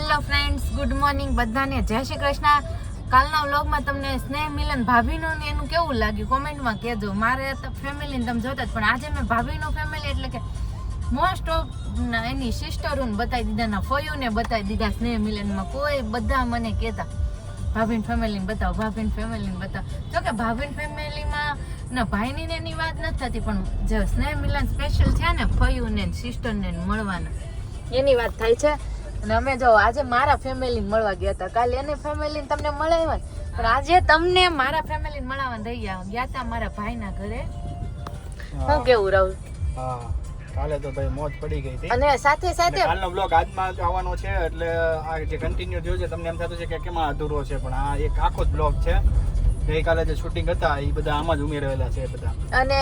Hello friends, good morning બધાને. જય શ્રી કૃષ્ણ. કાલના વ્લોગમાં તમને સ્નેહ મિલન ભાભીનું ને એનું કેવું લાગ્યું કોમેન્ટમાં કહેજો. મારે તો ફેમિલીને તમે જોતા જ, પણ આજે મેં ભાભીનું ફેમિલી એટલે કે મોસ્ટ ઓફ એની સિસ્ટરોને બતાવી દીધા, ના ફોયુને બતાવી દીધા સ્નેહ મિલનમાં. કોઈ બધા મને કહેતા ભાભીન ફેમિલીને બતાવો, ભાભીન ફેમિલીને બતાવો. જો કે ભાભીન ફેમિલીમાં ના ભાઈની ને એની વાત નથી થતી, પણ જે સ્નેહ મિલન સ્પેશિયલ છે ને ફોયુને સિસ્ટરને મળવાના એની વાત થાય છે. અને અમે જો આજે મારા ફેમિલીને મળવા ગયા હતા, કાલે એની ફેમિલીને તમને મળાવ્યા, પણ આજે તમને મારા ફેમિલીને મળવા દઈ ગયા હતા મારા ભાઈના ઘરે. હું કેવું રાહુલ? હા, કાલે તો ભાઈ મોજ પડી ગઈ હતી. અને સાથે સાથે કાલનો બ્લોગ આજમાં આવવાનો છે, એટલે આ જે કન્ટિન્યુ થયો છે તમને એમ થતું છે કે કેમાં અધૂરો છે, પણ આ એક આખો જ બ્લોગ છે. ગઈકાલે જે શૂટિંગ હતા એ બધા આમાં જ ઉમેરેલા છે બધા. અને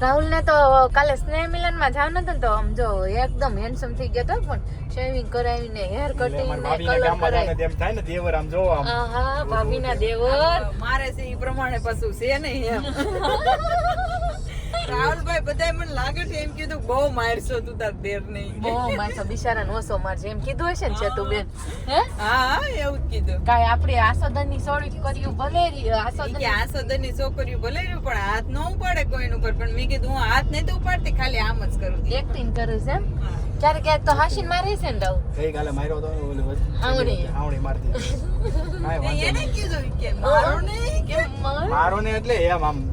રાહુલ ને તો કાલે સ્નેહ મિલન માં જવાનું હતું તો આમ જો એકદમ હેન્ડસમ થઈ ગયો હતો, પણ શેવિંગ કરાવીને હેર કટિંગ ને કલર કરાવી તેમ થાય ને દેવર આમ જો આમ. હા, ભાભીના દેવર મારે છે ઈ પ્રમાણે પાછું છે નહીં એમ. રાહુલભાઈ બધાય મને લાગે છે એમ કીધું બહુ મારશો તું તાર દેર નહીં. બહુ માસો બિચારા નોસો મારશે એમ કીધું હશે ને છે તું બેન? હે હા, એવું જ કીધું. કાઈ આપણી આસોદનની સોળી કર્યું ભલે ઈ કે આ સદનની છોકરીઓ ભલે રહ્યું પણ હાથ ન ઉપાડે કોઈનું ઉપર, પણ મેં કીધું હું હાથ નહીં તો ઉપાડતી, ખાલી આમ જ કરું. એક્ટિંગ કરું છે એમ. ક્યારેક ક્યારેક તો હાસીન મારે છે ને રાહુલ. ગઈકાલે માર્યો તો આવડી મારતી. કાંઈ વાંધો એને નહીં. કીધું કે મારો નહીં કે મારો ને એટલે એમ આમ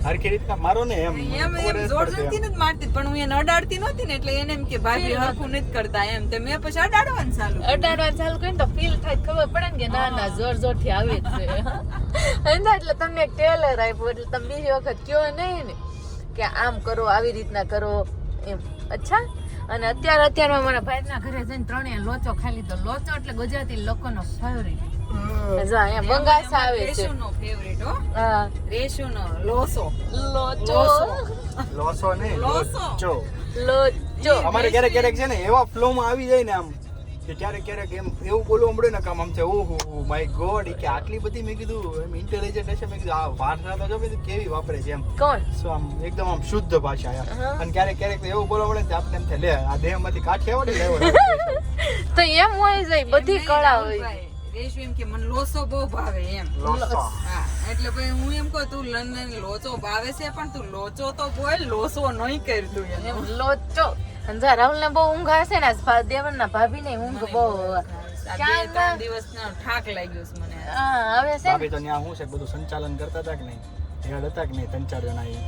હરખી રીતના મારો ને એમ એમ જોર જોરથી નથી મારતી, પણ હું એને અડાડતી નહોતી ને એટલે એને એમ કે ભાભી હરખું નથી કરતા એમ. તે મેં પછી અડાડવાનું ચાલુ કર્યું. અડાડવા ચાલુ કરીને તો ફીલ થાય, ખબર પડે ને કે ના ના જોર જોર થી આવે જ છે. એટલે તમને એક ટેલર આપ્યું એટલે તમે બીજી વખત કયો નહીં ને કે આમ કરો, આવી રીતના કરો એમ. અચ્છા. અને અત્યારમાં મારા ભાઈના ઘરે જઈને ત્રણેય લોચો ખાઈ લીધો. લોચો એટલે ગુજરાતી લોકોનો ફેવરિટ. બંગાસ આવે છે. રેશુનો ફેવરિટ હો. હા, રેશુનો લોસો. લોચો લોસો નહીં લોસો. લોચો. લોચો. અમારે ક્યારેક ક્યારેક છે ને એવા ફ્લો માં આવી જાય ને આમ કે ક્યારેક ક્યારેક એમ એવું બોલવું મળે ને કે આમ છે ઓહો માય ગોડ કે આટલી બધી મેં કીધું એમ ઇન્ટેલિજન્ટ હશે. મેં કીધું આ ભાષા તો જો કીધું કેવી વાપરે છે એમ. કોણ? સો આમ એકદમ આમ શુદ્ધ ભાષા યાર. અને ક્યારેક ક્યારેક તો એવું બોલવા મળે ને આપણે એમ થાય લે આ દેહમાંથી કાઠી આવડે લેવો. તો એમ હોય જાય, બધી કળા હોય. રેશુ એમ કે મને લોસો બહુ ભાવે એમ. લોસો. હા, એટલે ભાઈ હું એમ કહું તું લંડન લોચો ભાવે છે પણ તું લોચો તો બોલ, લોસો નહીં કરતું એમ. એમ લોચો. અને જા રાહુલ ને બહુ ઊંઘ હશે ને, દેવરના ભાભી ને ઊંઘ બહુ. આ 2-3 દિવસનો થાક લાગ્યો છે મને. હા, હવે છે ભાભી તો ત્યાં શું છે બધું સંચાલન કરતા હતા કે નહીં, હેડ હતા કે નહીં 3-4 જણા ઈ.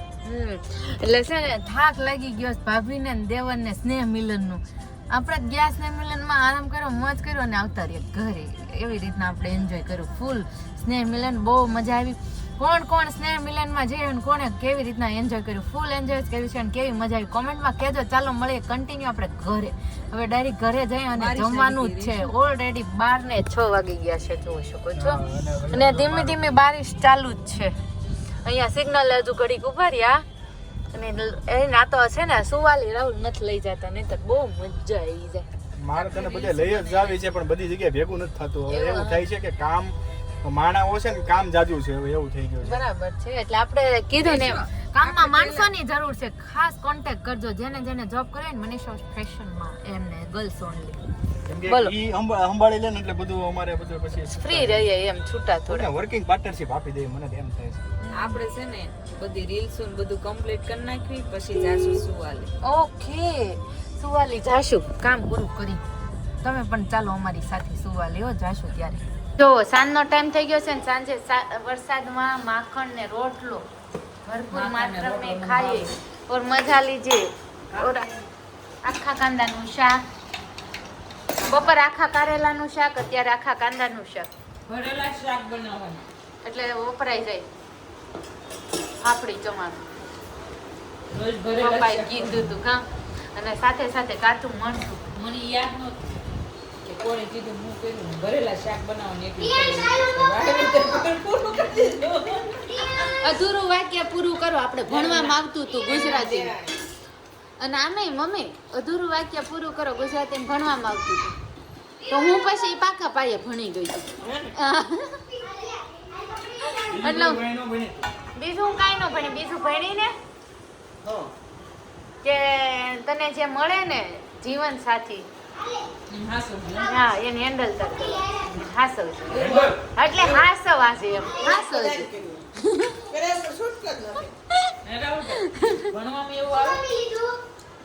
એટલે છે ને થાક લાગી ગયો છે ભાભી ને દેવર ને સ્નેહ મિલન નું. આપણે ગયા સ્નેહ મિલન માં આરામ કર્યો, મોજ કર્યો અને આવતા રહ્યા ઘરે. એવી રીતના આપણે એન્જોય કર્યું ફૂલ સ્નેહ મિલન. બહુ મજા આવી. કોણ કોણ સ્નેહ મિલન માં જઈ અને કોણે કેવી રીતના એન્જોય કર્યું, ફૂલ એન્જોય કર્યું છે અને કેવી મજા આવી કોમેન્ટમાં કહેજો. ચાલો મળીએ કન્ટિન્યુ આપણે ઘરે. હવે ડાયરેક્ટ ઘરે જઈ અને જમવાનું જ છે. ઓલરેડી 5:06 વાગી ગયા છે, જોઈ શકો છો. અને ધીમે ધીમે બારિશ ચાલુ જ છે. અહીંયા સિગ્નલ હજુ ઘડીક ઉભા રહ્યા. અને એ ના તો છે ને સુવાલી રાહુલ નથી લઈ જતા, નહીં તો બહુ મજા આવી જાય. મારે તને બધે લઈ જ જાવી છે પણ બધી જગ્યાએ ભેગું નથી થતું. હવે એવું થાય છે કે કામ માણાઓ છે ને કામ જાજુ છે, એવું થઈ ગયું છે. બરાબર છે. એટલે આપણે કીધું ને કામમાં માણસોની જરૂર છે. ખાસ કોન્ટેક્ટ કરજો જેને જેને જોબ કરે ને મનીષા ફેશનમાં, એમને ગર્લ્સ ઓનલી. કેમ કે બોલો. ઈ સંભાળી લે ને એટલે બધું અમારે બધું પછી ફ્રી રહીએ એમ છૂટા થોડા. વર્કિંગ પાર્ટનરશિપ આપી દે મને એમ થાય છે. આપણે છે ને બધી રીલ્સ ને બધું કમ્પ્લીટ કરી નાખવી પછી જાશું સુવાલે. ઓકે, સુવાલી જાશું કામ પૂરું કરી. તમે પણ ચાલો અમારી સાથે સુવાલી હો, જાશું ત્યારે. જો સાંજનો ટાઈમ થઈ ગયો છે ને, સાંજે વરસાદમાં માખણ ને રોટલો ભરપૂર માત્રા મેં ખાઈએ ઓર મજા લીજીએ. ઓર આખા કાંદાનું શાક, બપોર આખા કારેલાનું શાક, અત્યારે આખા કાંદાનું શાક. ભરેલા શાક બનાવવાનું એટલે વપરાઈ જાય ફાફડી ચમાનું. રોજ ભરેલા પપ્પાએ શાક. કીધું હતું કા. અને સાથે સાથે કાચું મરચું. મને યાદ નહોતું કે કોણે કીધું હું કર્યું ભરેલા શાક બનાવવાનું એકલી પૂરું કરી દીધું. અધૂરું વાક્ય પૂરું કરો. આપણે ભણવામાં આવતું હતું ગુજરાતી. અને આમે મમ્મી અધૂરું વાક્ય પૂરું કરો, ગુજરાતી ભણવામાં આવતું હતું. તો હું પછી પાકા પાયે ભણી ગઈ હતી. એટલે બીજું કાંઈ ન ભણી. બીજું ભણીને કે તને જે મળે ને જીવન સાથી એમ હાસો ને. હા એને હેન્ડલ તાર કરવાનું. હાસવ છે એટલે હાસવ આજે એમ હાસવ છે હે રાહુલભાઈ? ભણવામાં એવું આવે?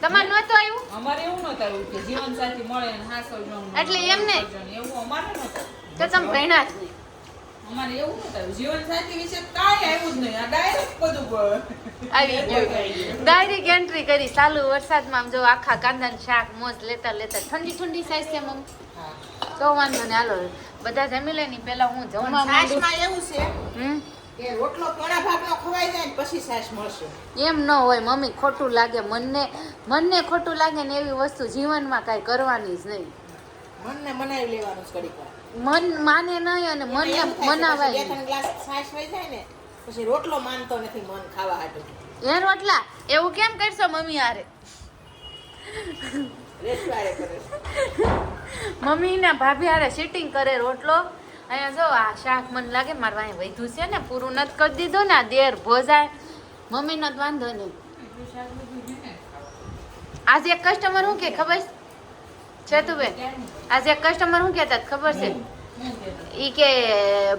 તમારે નહોતું આવ્યું અમારે એવું નહોતું આવ્યું કે જીવનસાથી મળે અને હાસો જણ એટલે એમ નહીં. એવું અમારે નહોતું. તો તમે ભણ્યા જ નહીં. અમારે એવું નહોતું આવ્યું. જીવનસાથી વિશે કાંઈ આવ્યું જ નહીં. આ ડાયરેક્ટ બધું આવી ગયું ડાયરેક્ટ એન્ટ્રી કરી ચાલુ વરસાદમાં આમ જો આખા કાંદાનું શાક મોજ લેતા લેતા ઠંડી ઠંડી સાઈઝ છે મમ્મી હા. તો વાંધો ને હાલો બધા જમી લે ની પેલા હું જમવા માંડું. છાશમાં એવું છે હમ કે રોટલો પોણા ભાગનો ખવાઈ જાય ને પછી છાશ મળશે. એમ ન હોય મમ્મી ખોટું લાગે મનને ખોટું લાગે ને એવી વસ્તુ જીવનમાં કાંઈ કરવાની જ નહીં. મનને મનાવી લેવાનું છે ઘડીક વાર. મન માને નહીં અને મનને એવું થાય છે, પછી મનાવાય 2-3 ગ્લાસ છાશ વહી જાય ને પછી રોટલો માનતો નથી મન ખાવા હાટું. એ રોટલા એવું કેમ કરશો મમ્મી હારે રેસવારે કરે છે. મમ્મી ને ભાભી હારે સિટિંગ કરે રોટલો અહીંયા જો આ શાક મને લાગે મારે અહીં વધ્યું છે ને પૂરું નથી કરી દીધું ને આ દેર ભોજાય મમ્મીનો જ વાંધો નહીં. એટલું શાક બધું છે ને. આજે એક કસ્ટમર શું કે ખબર છે તું બેન આજે એક કસ્ટમર શું કહેતા હતા ખબર છે હું કહેતો. ઈ કે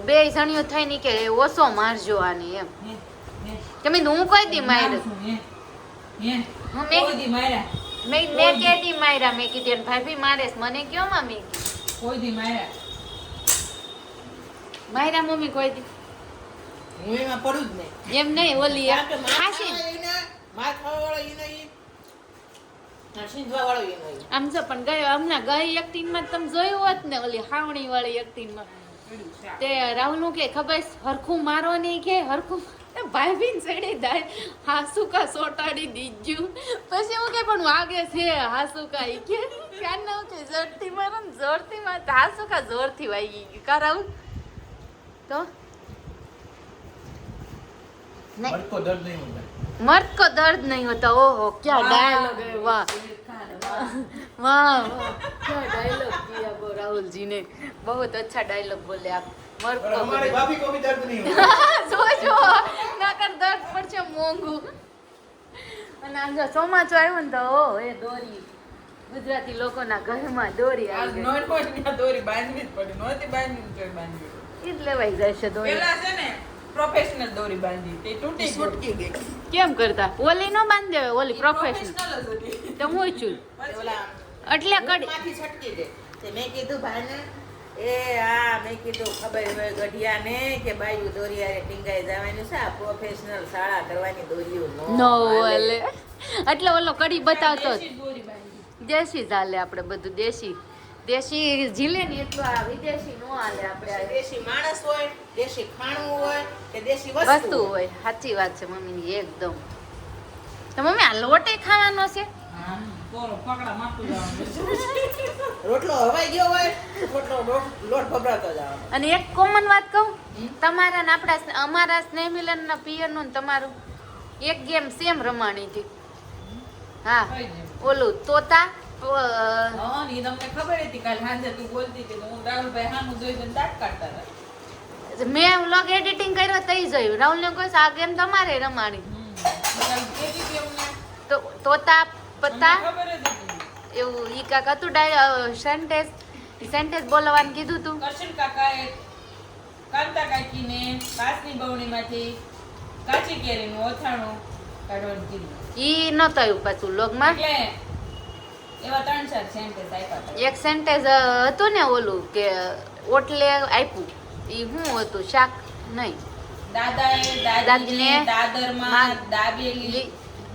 બે જણીઓ થઈને ઈ કે ઓછો મારજો આની એમ હે, હે. તમે હું કોઈ દી માર્યું હે, હે. હું મેં કોઈ દી માર્યા. મેં કેદી માર્યા મેં કીધું ભાભી મારે છે. મને કયો માં મેં કીધું કોઈ દી માર્યા. માર્યા મમ્મી કોઈ દી હું એમાં પડું જ નહીં. એમ નહીં ઓલી કારણ કે માર ખાસી ખાવા ઈને, માર ખાવાવાળો ઈને ઈ, અને શીંધવાવાળો ઈને ઈ. આમ જો પણ ગયો હમણાં ગઈ એક્ટિંગમાં તમે જોયું હોત ને ઓલી હાવણી વાળી એક્ટિંગમાં પેલું શાક. તે રાહુલ નું કે ખબર છે, હરખું મારો નહીં કે હરખું ભાઈ બીન ચડી દાય હાસુકા સોટાડી દીજ્યું પછી હું કે પણ વાગે છે હાસુકા ઈ કે ક્યાં ના કે જોરથી મારો ને જોરથી માર હાસુકા જોરથી વાગી ગયું કા રાહુલ તો નહીં મટકો દર્દ નહીં હોતા. मर्द को दर्द नहीं होता ओहो क्या डायलॉग है वाह वाह वाह क्या डायलॉग किया वो राहुल जी ने बहुत अच्छा डायलॉग बोले आप मर्द और को हमारे भाभी को भी दर्द नहीं होता. જો નકર દર્દ પડશે મોંઘું અને આમ જો ચોમાસું આવ્યું ને તો ઓ એ દોરી ગુજરાતી લોકોના ઘરમાં દોરી આજ આવી ગઈ નોટ નોટ ત્યાં દોરી બાંધવી જ પડી. નહોતી બાંધવી તો બાંધવી. ઈ જ લેવાઈ જશે દોરી પેલા છે ને પ્રોફેશનલ દોરી બાંધી તે તૂટી ગઈ. છૂટકી ગઈ. કેમ કરતા ઓલી નો બાંધ દેવે ઓલી પ્રોફેશનલ પ્રોફેશનલ જ હતી. તો હું છું તે ઓલા એટલે કડી માંથી છટકી ગઈ. તે મેં કીધું ભાઈને એ હા મેં કીધું ખબર હોય ગઢિયાને કે બાયું દોરિયારે ટીંગાઈ જવાનું છે આ પ્રોફેશનલ શાળા કરવાની દોરીઓ નો ઓલે એટલે ઓલો કડી બતાવતો જ. દેશી દોરી બાંધી. દેશી જ હાલે આપણે બધું દેશી દેશી ઝીલે ને એટલું આ વિદેશી નો હાલે આપણે આ દેશી માણસ હોય દેશી ખાણું હોય કે દેશી વસ્તુ હોય સાચી વાત છે મમ્મીની એકદમ તો મમ્મી આ લોટે ખાવાનો છે હા, પોરો પકડા માપતું જવાનું. રોટલો હવાઈ ગયો હોય રોટલો લોટ ભભરાતો જવાનો. અને એક કોમન વાત કહું તમારા ને આપણા અમારા સ્નેહ મિલન ના પિયર નું ને તમારું એક ગેમ સેમ રમાણી હતી હા કઈ જેમ? ઓલું તોતા હા, ને ઈ તમને ખબર હતી કાલ સાંજે તું બોલતી હતી તો હું રાહુલભાઈ સામું જોઈને દાંત કાઢતા હતા. મેં વ્લોગ એડિટિંગ કર્યો તઈ જોયું રાહુલ ને કહું આ ગેમ તમારે રમાણી કાલ કહેતી હતી અમને. તો તોતા પત્તા અમને ખબર જ હતી. એવું ઈ કાક હતું સેન્ટેન્સ બોલવાનું કીધું તું કરશન કાકાએ કાંતા કાકીને કાચની બવણીમાંથી કાચી કેરીનું ઓથાણું કાઢવાનું કીધું. ઈ નતો આવ્યું પાછું લોગમાં એટલે એવા 3-4 સેન્ટેન્સ આપ્યા હતા. એક સેન્ટેન્સ હતું ને ઓલું કે ઓટલે આપ્યું ઈ શું હતું શાક નહીં દાદાએ દાદીને દાદરમાં દાબેલી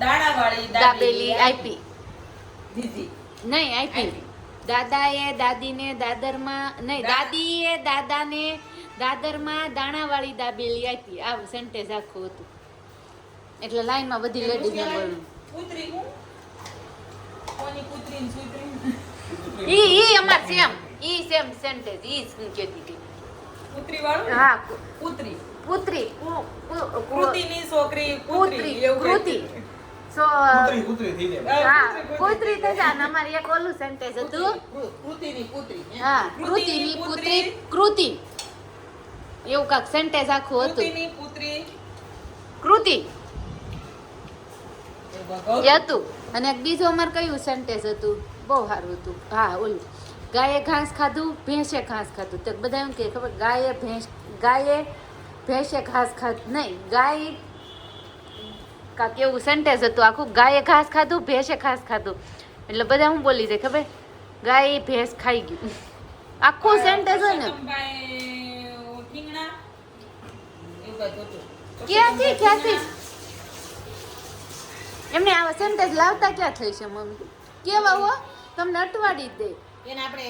દાણાવાળી દાબેલી આપી દીધી. નહીં આપી દાદાએ દાદીને દાદરમાં નહીં દાદીએ દાદાને દાદરમાં દાણાવાળી દાબેલી આપી આ સેન્ટેન્સ આખું હતું એટલે લાઈનમાં બધી લેડીઝને બોલવું કૂતરી હું કોની કૂતરી ને સૂતરી ઈ અમાર સેમ સેન્ટેન્સ ઈ શું કહેતી હતી કૂતરી વાળું હા કૂતરી પુત્રી કૃતિની છોકરી પુત્રી કૂતરી એવું કૃતિ કહેતી. સો કૂતરી થઈ જાય. હા પુત્રી થઈ જાય ને અમારે એક ઓલું સેન્ટેન્સ હતું કૃતિની પુત્રી હા કૃતિની પુત્રી કૃતિ એવું કાક સેન્ટેન્સ આખું હતું કૃતિની પુત્રી કૃતિ એવું કાંઈક એ હતું અને એક બીજું અમારે કયું સેન્ટેન્સ હતું બહુ સારું હતું. હા ઓલું ગાયે ઘાસ ખાધું ભેંસે ઘાસ ખાધું તો બધા એમ કે ખબર ગાયે ભેંસે ઘાસ ખાધું નહીં ગાય કા કેવું સેન્ટેન્સ હતું આખું ગાયે ઘાસ ખાધું ભેંસે ઘાસ ખાધું એટલે બધા હું બોલી જાય ખબર ગાય ભેંસ ખાઈ ગયું આખું સેન્ટેન્સ હોય ને ઠીંગણા એવું બધું હતું. ક્યાંથી એમને આવા સેન્ટેન્સ લાવતા ક્યાં થઈ છે મમ્મી કેવા હો તમને અટવાડી જ દે એને આપણે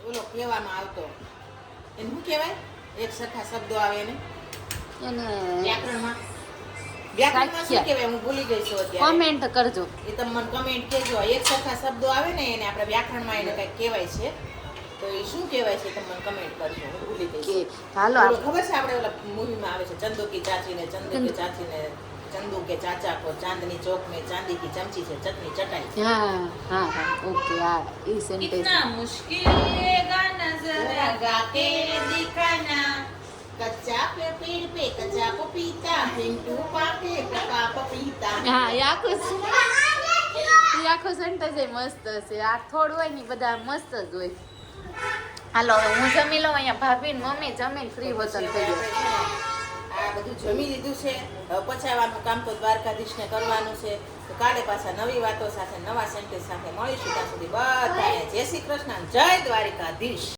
ઓલો કહેવામાં આવતો એને શું કહેવાય એક સરખા શબ્દો આવે એને એને વ્યાકરણમાં શું કહેવાય હું ભૂલી ગઈ છું અત્યારે કોમેન્ટ કરજો એ તમે મને કમેન્ટ કહેજો એક સરખા શબ્દો આવે ને એને આપણે વ્યાકરણમાં એને કંઈક કહેવાય છે તો એ શું કહેવાય છે તમે મને કમેન્ટ કરજો હું ભૂલી ગઈ કે છું. હાલો ઓલો ખબર છે આપણે ઓલા મૂવીમાં આવે છે ચંદુ કી ચાચી ને ચંદુ કે ચાચા કો ચાંદની ચોક में चांदी की चमची से चटनी चटाई. હા ઓકે આ ઈ સેન્ટેન્સ कितना मुश्किल ये गाना जरा गा के दिखाना. कच्चा पे पेड़ पे कच्चा पपीता पिंटू पाके पका पपीता. હા એ આખું સેન્ટેન્સ મસ્ત છે આ થોડું હોય ને ઈ બધા મસ્ત જ હોય હાલો હવે હું જમી લઉં અહીંયા ભાભી ને મમ્મી જમીન ફ્રી વતન થઈ ગયો આ બધું જમી લીધું છે હવે પચાવવાનું કામ તો દ્વારકાધીશને કરવાનું છે તો કાલે પાછા નવી વાતો સાથે નવા સેન્ટેન્સ સાથે મળીશું ત્યાં સુધી બધાને જય શ્રી કૃષ્ણ જય દ્વારકાધીશ.